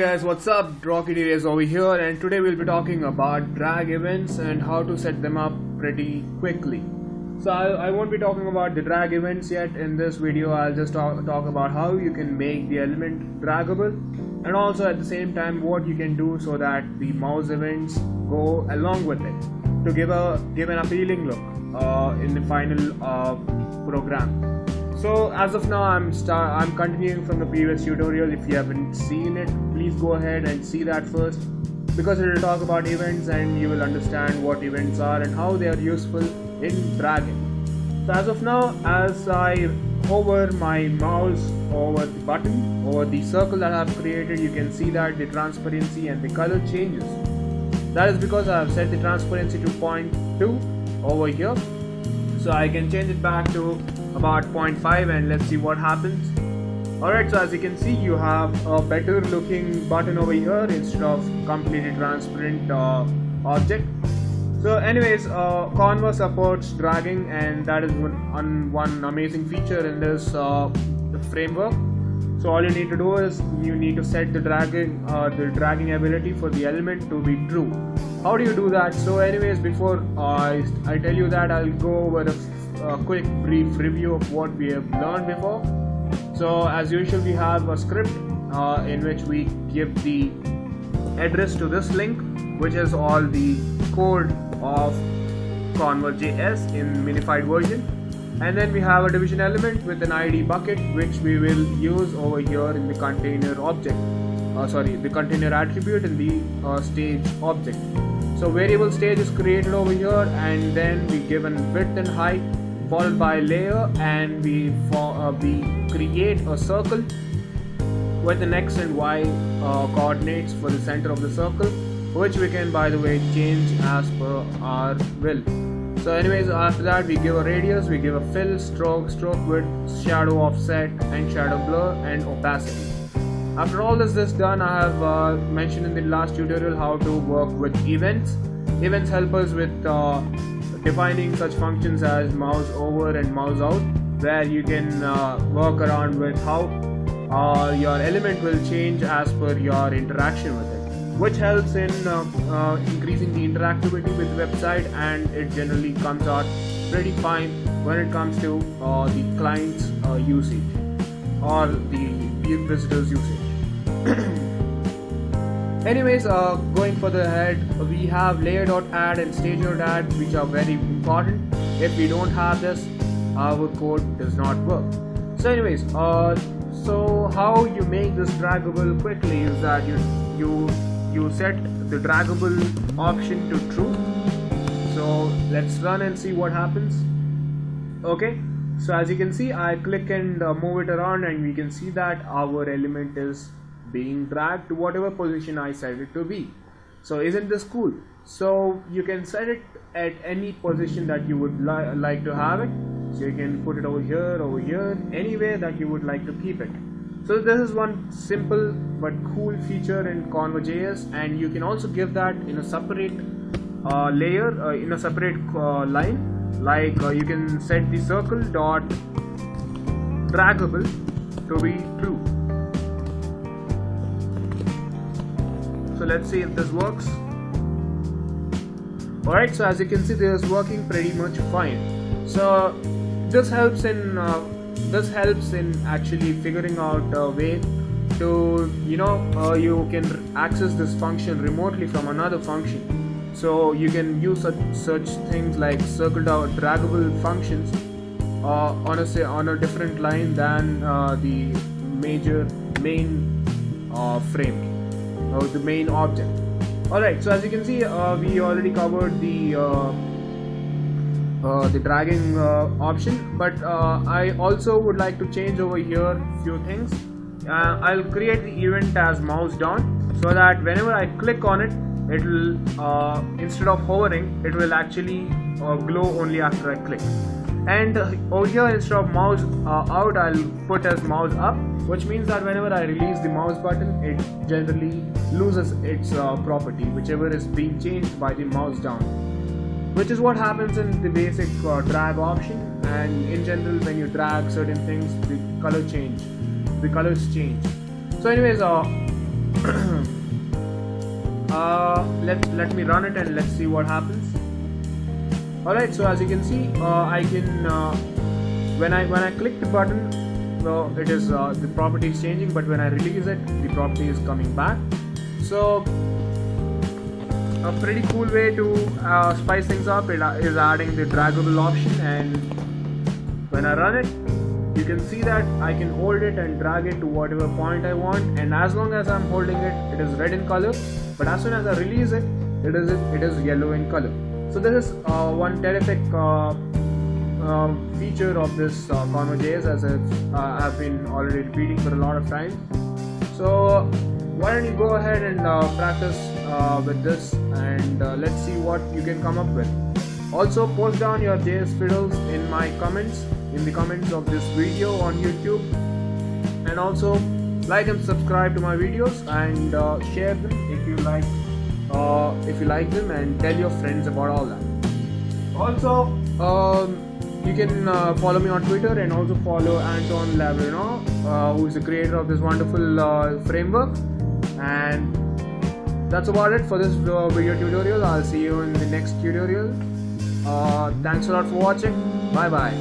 guys, what's up? Rocky is over here, and today we'll be talking about drag events and how to set them up pretty quickly. So I won't be talking about the drag events yet in this video. I'll just talk about how you can make the element draggable, and also at the same time what you can do so that the mouse events go along with it to give an appealing look in the final program. So as of now, I'm continuing from the previous tutorial. If you haven't seen it, please go ahead and see that first, because it will talk about events and you will understand what events are and how they are useful in dragging. So as of now, as I hover my mouse over the button, over the circle that I have created, you can see that the transparency and the color changes. That is because I have set the transparency to 0.2 over here. So I can change it back to about 0.5 and let's see what happens. Alright, so as you can see, you have a better looking button over here instead of completely transparent object. So anyways, Canva supports dragging, and that is one amazing feature in this framework. So all you need to do is you need to set the dragging ability for the element to be true. How do you do that? So anyways, before I tell you that, I'll go over a quick brief review of what we have learned before. So as usual, we have a script in which we give the address to this link, which is all the code of Canva.js in minified version. And then we have a division element with an ID bucket, which we will use over here in the container object. The container attribute in the stage object. So variable stage is created over here, and then we give a width and height followed by layer, and we create a circle with an x and y coordinates for the center of the circle, which we can, by the way, change as per our will. So anyways, after that we give a radius, we give a fill, stroke width, shadow offset, and shadow blur, and opacity. After all this done, I have mentioned in the last tutorial how to work with events. Events help us with defining such functions as mouse over and mouse out, where you can work around with how your element will change as per your interaction with it, which helps in increasing the interactivity with the website, and it generally comes out pretty fine when it comes to the client's usage or the visitors usage. Anyways, going further ahead, we have layer.add and stage.add, which are very important. If we don't have this, our code does not work. So anyways, so how you make this draggable quickly is that you set the draggable option to true. So let's run and see what happens. Okay, so as you can see, I click and move it around, and we can see that our element is being dragged to whatever position I set it to be. So isn't this cool? So you can set it at any position that you would like to have it. So you can put it over here, anywhere that you would like to keep it. So this is one simple but cool feature in Canva.js, and you can also give that in a separate layer, in a separate line. Like you can set the circle dot draggable to be true. So let's see if this works. Alright, so as you can see, this is working pretty much fine. So this helps in actually figuring out a way to, you can access this function remotely from another function. So you can use such things like circle dot draggable functions on a different line than the main frame or the main object. Alright, so as you can see, we already covered the dragging option, but I also would like to change over here few things. I'll create the event as mouse down, so that whenever I click on it, it will instead of hovering, it will actually glow only after I click. And over here, instead of mouse out, I'll put as mouse up, which means that whenever I release the mouse button, it generally loses its property, whichever is being changed by the mouse down, which is what happens in the basic drag option. And in general, when you drag certain things, the colors change. So anyways, let me run it and let's see what happens. Alright, so as you can see, I can when I click the button, well, it is the property is changing, but when I release it, the property is coming back. So a pretty cool way to spice things up is adding the draggable option, and when I run it, you can see that I can hold it and drag it to whatever point I want, and as long as I'm holding it, it is red in color, but as soon as I release it, it is yellow in color. So this is one terrific feature of this Convo.js, as I've been already repeating for a lot of times. So why don't you go ahead and practice with this, and let's see what you can come up with. Also, post down your JS fiddles in the comments of this video on YouTube, and also like and subscribe to my videos, and share them if you like them, and tell your friends about all that. Also, you can follow me on Twitter, and also follow Anton Lavrino, who is the creator of this wonderful framework. And that's about it for this video tutorial. I'll see you in the next tutorial. Thanks a lot for watching. Bye bye.